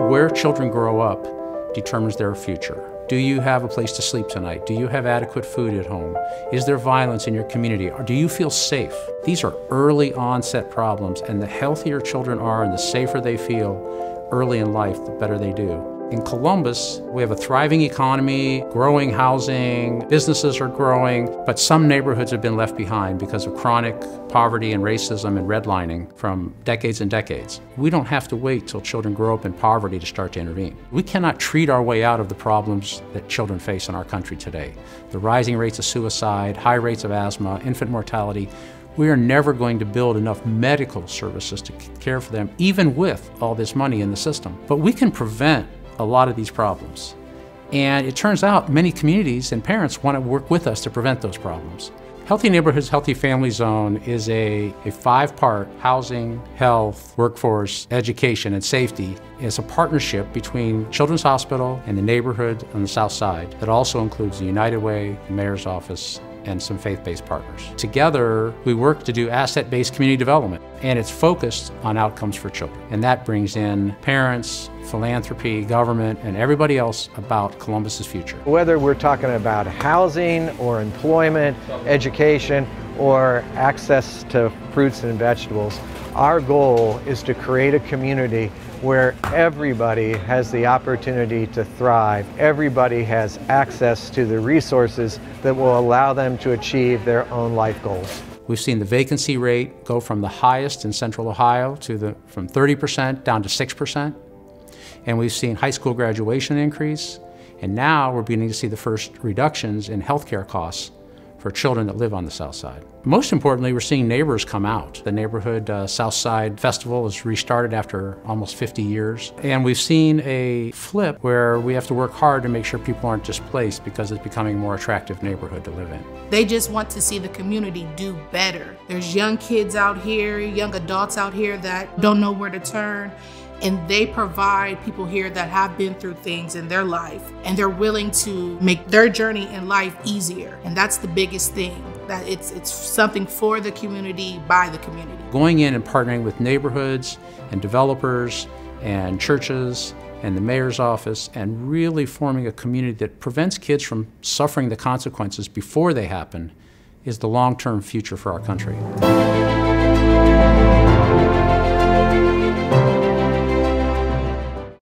Where children grow up determines their future. Do you have a place to sleep tonight? Do you have adequate food at home? Is there violence in your community? Or do you feel safe? These are early onset problems, and the healthier children are and the safer they feel early in life, the better they do. In Columbus, we have a thriving economy, growing housing, businesses are growing, but some neighborhoods have been left behind because of chronic poverty and racism and redlining from decades and decades. We don't have to wait till children grow up in poverty to start to intervene. We cannot treat our way out of the problems that children face in our country today. The rising rates of suicide, high rates of asthma, infant mortality. We are never going to build enough medical services to care for them, even with all this money in the system. But we can prevent a lot of these problems. And it turns out many communities and parents want to work with us to prevent those problems. Healthy Neighborhoods, Healthy Family Zone is a 5-part housing, health, workforce, education, and safety. It's a partnership between Children's Hospital and the neighborhood on the south side that also includes the United Way, the Mayor's Office, and some faith-based partners. Together, we work to do asset-based community development, and it's focused on outcomes for children. And that brings in parents, philanthropy, government, and everybody else about Columbus's future. Whether we're talking about housing or employment, education, or access to fruits and vegetables, our goal is to create a community where everybody has the opportunity to thrive. Everybody has access to the resources that will allow them to achieve their own life goals. We've seen the vacancy rate go from the highest in Central Ohio from 30% down to 6%. And we've seen high school graduation increase. And now we're beginning to see the first reductions in healthcare costs for children that live on the south side. Most importantly, we're seeing neighbors come out. The neighborhood South Side Festival is restarted after almost 50 years. And we've seen a flip where we have to work hard to make sure people aren't displaced because it's becoming a more attractive neighborhood to live in. They just want to see the community do better. There's young kids out here, young adults out here that don't know where to turn. And they provide people here that have been through things in their life, and they're willing to make their journey in life easier. And that's the biggest thing, that it's something for the community, by the community. Going in and partnering with neighborhoods and developers and churches and the mayor's office and really forming a community that prevents kids from suffering the consequences before they happen is the long-term future for our country.